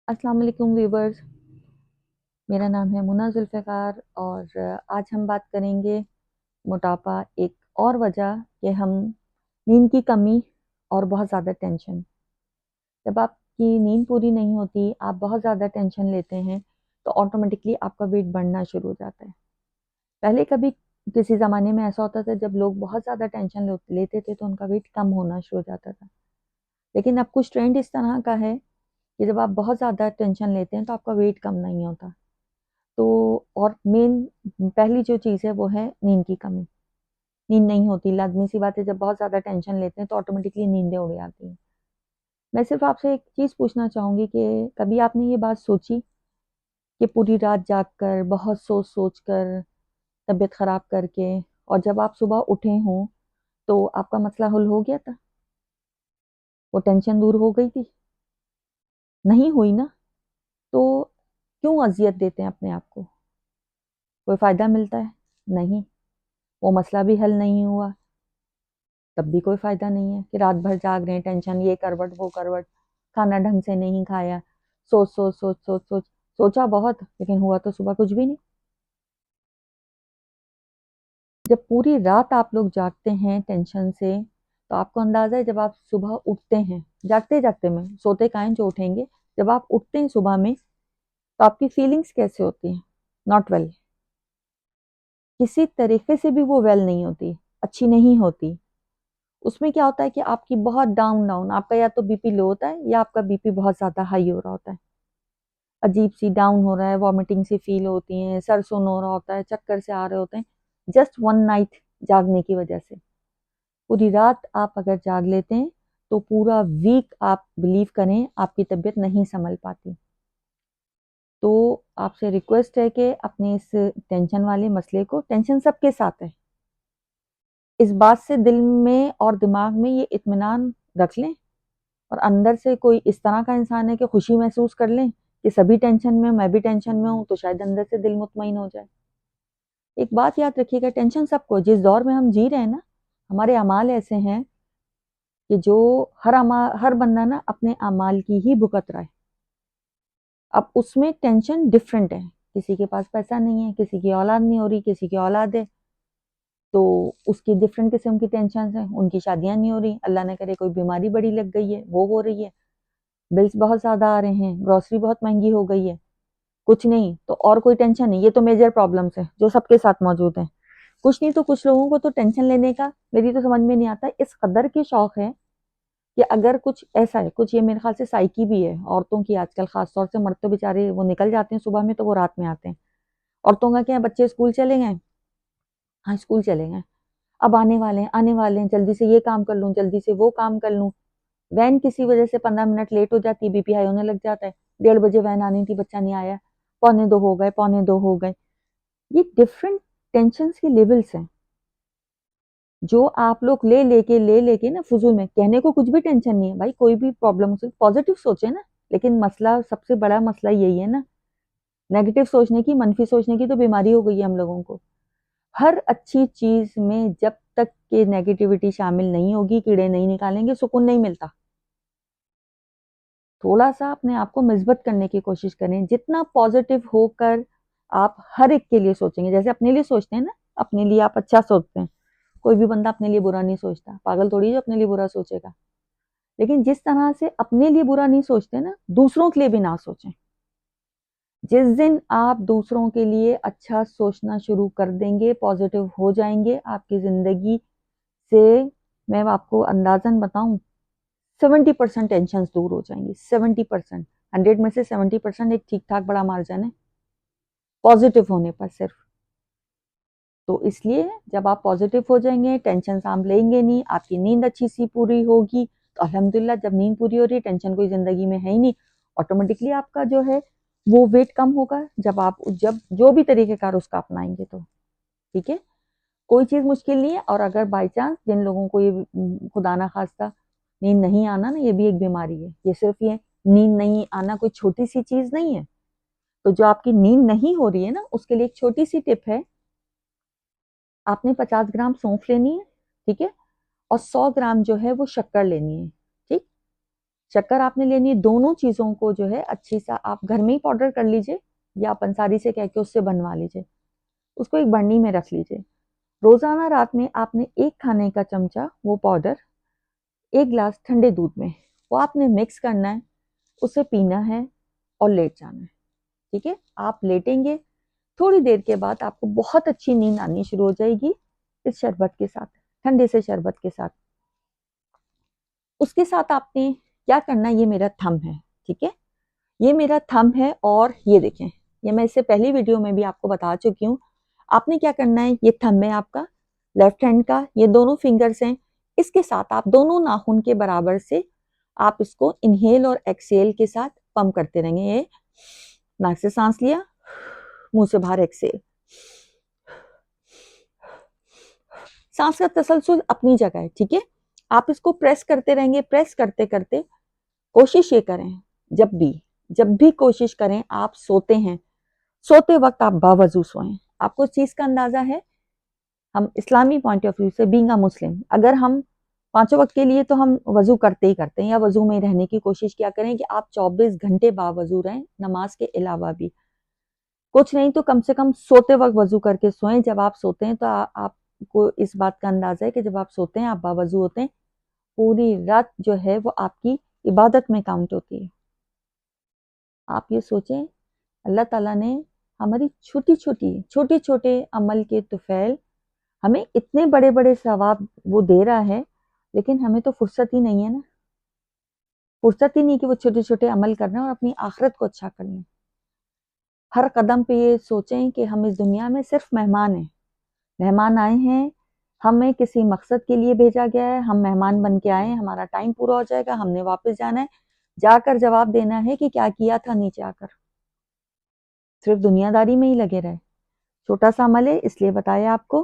अस्सलाम वालेकुम व्यूवर्स। मेरा नाम है मुन्ना जुल्फ़िकार और आज हम बात करेंगे मोटापा, एक और वजह कि हम नींद की कमी और बहुत ज़्यादा टेंशन। जब आपकी नींद पूरी नहीं होती, आप बहुत ज़्यादा टेंशन लेते हैं, तो ऑटोमेटिकली आपका वेट बढ़ना शुरू हो जाता है। पहले कभी किसी ज़माने में ऐसा होता था जब लोग बहुत ज़्यादा टेंशन लेते थे तो उनका वेट कम होना शुरू हो जाता था। लेकिन अब कुछ ट्रेंड इस तरह का है कि जब आप बहुत ज़्यादा टेंशन लेते हैं तो आपका वेट कम नहीं होता। तो और मेन पहली जो चीज़ है वो है नींद की कमी। नींद नहीं होती, लाज़मी सी बात है, जब बहुत ज़्यादा टेंशन लेते हैं तो ऑटोमेटिकली नींदें उड़ जाती हैं। मैं सिर्फ़ आपसे एक चीज़ पूछना चाहूँगी कि कभी आपने ये बात सोची कि पूरी रात जाग कर, बहुत सोच-सोच कर, तबीयत ख़राब करके और जब आप सुबह उठे हों, तो आपका मसला हल हो गया था? वो टेंशन दूर हो गई थी? नहीं हुई ना? तो क्यों अज़ियत देते हैं अपने आप को? कोई फ़ायदा मिलता है? नहीं। वो मसला भी हल नहीं हुआ। तब भी कोई फ़ायदा नहीं है कि रात भर जाग रहे हैं, टेंशन ये करवट, वो करवट, खाना ढंग से नहीं खाया, सोच, सोचा बहुत लेकिन हुआ तो सुबह कुछ भी नहीं। जब पूरी रात आप लोग जागते हैं टेंशन से, तो आपको अंदाज़ा है जब आप सुबह उठते हैं, जागते-जागते में, सोते कहाँ हैं जो उठेंगे, जब आप उठते हैं सुबह में, तो आपकी फीलिंग्स कैसे होती हैं? Not well. किसी तरीके से भी वो वेल नहीं होती, अच्छी नहीं होती। उसमें क्या होता है कि आपकी बहुत डाउन आपका या तो बीपी लो होता है या आपका बीपी बहुत ज़्यादा हाई हो रहा होता है। अजीब-सी डाउन हो रहा है, वॉमिटिंग सी फ़ील होती हैं, सर सुन्न हो रहा होता है, चक्कर से आ रहे होते हैं, जस्ट वन नाइट जागने की वजह से। पूरी रात आप अगर जाग लेते हैं, तो पूरा वीक आप बिलीव करें आपकी तबीयत नहीं सँभल पाती। तो आपसे रिक्वेस्ट है कि अपने इस टेंशन वाले मसले को, टेंशन सबके साथ है, इस बात से दिल में और दिमाग में ये इत्मीनान रख लें और अंदर से कोई इस तरह का इंसान है कि खुशी महसूस कर लें कि सभी टेंशन में, मैं भी टेंशन में हूँ, तो शायद अंदर से दिल मुतमईन हो जाए। एक बात याद रखिएगा, टेंशन सबको है, जिस दौर में हम जी रहे हैं ना, हमारे अमाल ऐसे हैं कि जो हर बंदा ना अपने अमाल की ही भुगत रहा है। अब उसमें टेंशन डिफरेंट है, किसी के पास पैसा नहीं है, किसी की औलाद नहीं हो रही, किसी की औलाद है, तो उसकी डिफरेंट किस्म की टेंशन है, उनकी शादियां नहीं हो रही, अल्लाह ने करे कोई बीमारी बड़ी लग गई है, वो हो रही है, बिल्स बहुत ज़्यादा आ रहे हैं, ग्रोसरी बहुत महंगी हो गई है, कुछ नहीं तो और कोई टेंशन नहीं। ये तो मेजर प्रॉब्लम्स है जो सबके साथ मौजूद हैं। कुछ नहीं तो कुछ लोगों को तो टेंशन लेने का मेरी तो समझ में नहीं आता, इस कदर के शौक है कि अगर कुछ ऐसा है, कुछ ये मेरे ख्याल से साइकी भी है औरतों की आजकल, खास तौर से, मर्द तो बेचारे वो निकल जाते हैं सुबह में तो वो रात में आते हैं। औरतों का क्या है, बच्चे स्कूल चले गए, हाँ स्कूल चले गए, अब आने वाले हैं, जल्दी से ये काम कर लूँ, जल्दी से वो काम कर लूँ। वैन किसी वजह से 15 मिनट लेट हो जाती है, बीपी हाई होने लग जाता है, 1:30 बजे वैन आनी थी, बच्चा नहीं आया, पौने 2 हो गए, पौने 2 हो गए। ये डिफरेंट टेंशन के लेवल्स हैं जो आप लोग ले लेके ना फजूल में, कहने को कुछ भी टेंशन नहीं है भाई, कोई भी प्रॉब्लम हो सकती, पॉजिटिव सोचे ना। लेकिन मसला, सबसे बड़ा मसला यही है ना, नेगेटिव सोचने की, मनफी सोचने की तो बीमारी हो गई है हम लोगों को। हर अच्छी चीज में जब तक के नेगेटिविटी शामिल नहीं होगी, कीड़े नहीं निकालेंगे, सुकून नहीं मिलता। थोड़ा सा अपने आप को मिसबत करने की कोशिश करें, जितना पॉजिटिव होकर आप हर एक के लिए सोचेंगे, जैसे अपने लिए सोचते हैं ना, अपने लिए आप अच्छा सोचते हैं, कोई भी बंदा अपने लिए बुरा नहीं सोचता, पागल थोड़ी जो अपने लिए बुरा सोचेगा। लेकिन जिस तरह से अपने लिए बुरा नहीं सोचते ना, दूसरों के लिए भी ना सोचें। जिस दिन आप दूसरों के लिए अच्छा सोचना शुरू कर देंगे, पॉजिटिव हो जाएंगे, आपकी जिंदगी से मैं आपको अंदाजन बताऊं, 70% टेंशन दूर हो जाएंगी। 70%, 100 में से 70% एक ठीक ठाक बड़ा मार्जिन है पॉजिटिव होने पर सिर्फ। तो इसलिए जब आप पॉजिटिव हो जाएंगे, टेंशन आप लेंगे नहीं, आपकी नींद अच्छी सी पूरी होगी, तो अल्हम्दुलिल्लाह, जब नींद पूरी हो रही है, टेंशन कोई जिंदगी में है ही नहीं, ऑटोमेटिकली आपका जो है वो वेट कम होगा, जब जो भी तरीकेकार उसका अपनाएंगे तो ठीक है। कोई चीज़ मुश्किल नहीं है, और अगर बाई चांस जिन लोगों को ये खुदा ना खास्ता नींद नहीं आना ना, ये भी एक बीमारी है, ये सिर्फ ये नींद नहीं आना कोई छोटी सी चीज़ नहीं है। तो जो आपकी नींद नहीं हो रही है ना, उसके लिए एक छोटी सी टिप है, आपने 50 ग्राम सौंफ लेनी है, ठीक है, और 100 ग्राम जो है वो शक्कर लेनी है, ठीक। शक्कर आपने लेनी है। दोनों चीज़ों को जो है अच्छी सा आप घर में ही पाउडर कर लीजिए या पंसारी से कह के उससे बनवा लीजिए। उसको एक बर्नी में रख लीजिए। रोज़ाना रात में आपने 1 खाने का चमचा वो पाउडर 1 ग्लास ठंडे दूध में वो आपने मिक्स करना है, उसे पीना है और लेट जाना है। ठीक है? आप लेटेंगे, थोड़ी देर के बाद आपको बहुत अच्छी नींद आनी शुरू हो जाएगी इस शरबत के साथ, ठंडे से शरबत के साथ। उसके साथ आपने क्या करना है, ये मेरा थंब है, ठीक है? ये मेरा थंब है और ये देखें, ये मैं इससे पहली वीडियो में भी आपको बता चुकी हूँ। आपने क्या करना है, ये थंब है आपका लेफ्ट हैंड का, ये दोनों फिंगर्स हैं। इसके साथ आप दोनों नाखून के बराबर से आप इसको इनहेल और एक्सहेल के साथ पंप करते रहेंगे। ये नाक से सांस लिया, मुंह से बाहर एक्सहेल। सांस का तसलसल अपनी जगह है, ठीक है? आप इसको प्रेस करते रहेंगे। प्रेस करते करते कोशिश ये करें, जब भी कोशिश करें आप सोते हैं, सोते वक्त आप बावजू सोएं। आपको इस चीज का अंदाजा है, हम इस्लामी पॉइंट ऑफ व्यू से बीइंग अ मुस्लिम, अगर हम 5 वक्त के लिए तो हम वजू करते ही करते हैं या वजू में रहने की कोशिश किया करें कि आप 24 घंटे बावजू रहें, नमाज के अलावा भी। कुछ नहीं तो कम से कम सोते वक्त वजू करके सोएं। जब आप सोते हैं तो आपको इस बात का अंदाजा है कि जब आप सोते हैं आप बावजू होते हैं। पूरी रात जो है वो आपकी इबादत में काउंट होती है। आप ये सोचें, अल्लाह ताला ने हमारी छोटे छोटे अमल के तुफैल हमें इतने बड़े बड़े सवाब वो दे रहा है, लेकिन हमें तो फुर्सत ही नहीं है ना। फुर्सत ही नहीं कि वो छोटे छोटे अमल करना और अपनी आखिरत को अच्छा करना। हर कदम पे ये सोचें कि हम इस दुनिया में सिर्फ मेहमान हैं, मेहमान आए हैं, हमें किसी मकसद के लिए भेजा गया है। हम मेहमान बन के आए हैं, हमारा टाइम पूरा हो जाएगा, हमने वापस जाना है। जाकर जवाब देना है कि क्या किया था नीचे आकर। सिर्फ दुनियादारी में ही लगे रहे। छोटा सा अमल है, इसलिए बताया आपको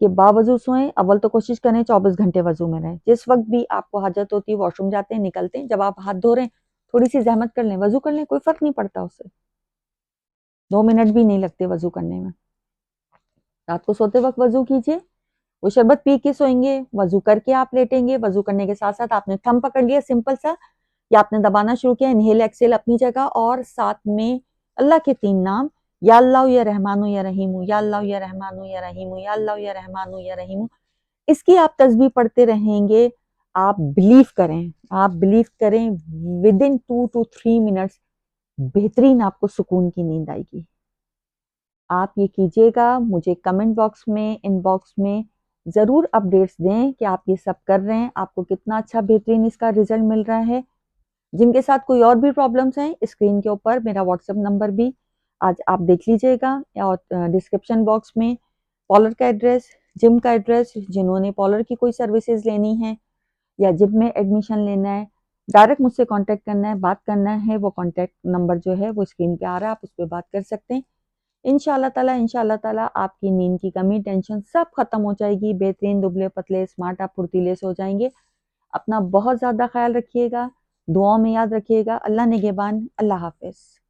कि बावजू सोएं। अव्वल तो कोशिश करें 24 घंटे वजू में रहें। जिस वक्त भी आपको हाजत होती है, वॉशरूम जाते हैं, निकलते हैं, जब आप हाथ धो रहे हैं थोड़ी सी जहमत कर लें, वजू कर लें, कोई फर्क नहीं पड़ता उससे। 2 मिनट भी नहीं लगते वजू करने में। रात को सोते वक्त वजू कीजिए, वो शरबत पी के सोएंगे, वजू करके आप लेटेंगे। वजू करने के साथ साथ आपने थंब पकड़ लिया सिंपल सा, या आपने दबाना शुरू किया, इनहेल एक्सेल अपनी जगह, और साथ में अल्लाह के 3 नाम, या अल्लाह या रहमानु या रहीमु, या अल्लाह या रहमानु या रहीमु, या अल्लाह या रहमानु या रहीमु। इसकी आप तस्बीह पढ़ते रहेंगे। आप बिलीव करें विद इन 2 to 3 मिनट्स बेहतरीन आपको सुकून की नींद आएगी। आप ये कीजिएगा, मुझे कमेंट बॉक्स में, इनबॉक्स में ज़रूर अपडेट्स दें कि आप ये सब कर रहे हैं, आपको कितना अच्छा बेहतरीन इसका रिजल्ट मिल रहा है। जिनके साथ कोई और भी प्रॉब्लम्स हैं, स्क्रीन के ऊपर मेरा व्हाट्सएप नंबर भी आज आप देख लीजिएगा, और डिस्क्रिप्शन बॉक्स में पॉलर का एड्रेस, जिम का एड्रेस, जिन्होंने पॉलर की कोई सर्विसेज लेनी है या जिम में एडमिशन लेना है, डायरेक्ट मुझसे कांटेक्ट करना है, बात करना है, वो कांटेक्ट नंबर जो है वो स्क्रीन पे आ रहा है, आप उस पर बात कर सकते हैं। इंशाल्लाह ताला आपकी नींद की कमी, टेंशन सब खत्म हो जाएगी। बेहतरीन दुबले पतले स्मार्ट आप फुर्तीले से हो जाएंगे। अपना बहुत ज़्यादा ख्याल रखिएगा, दुआओं में याद रखिएगा। अल्लाह निगहबान। अल्लाह हाफिज़।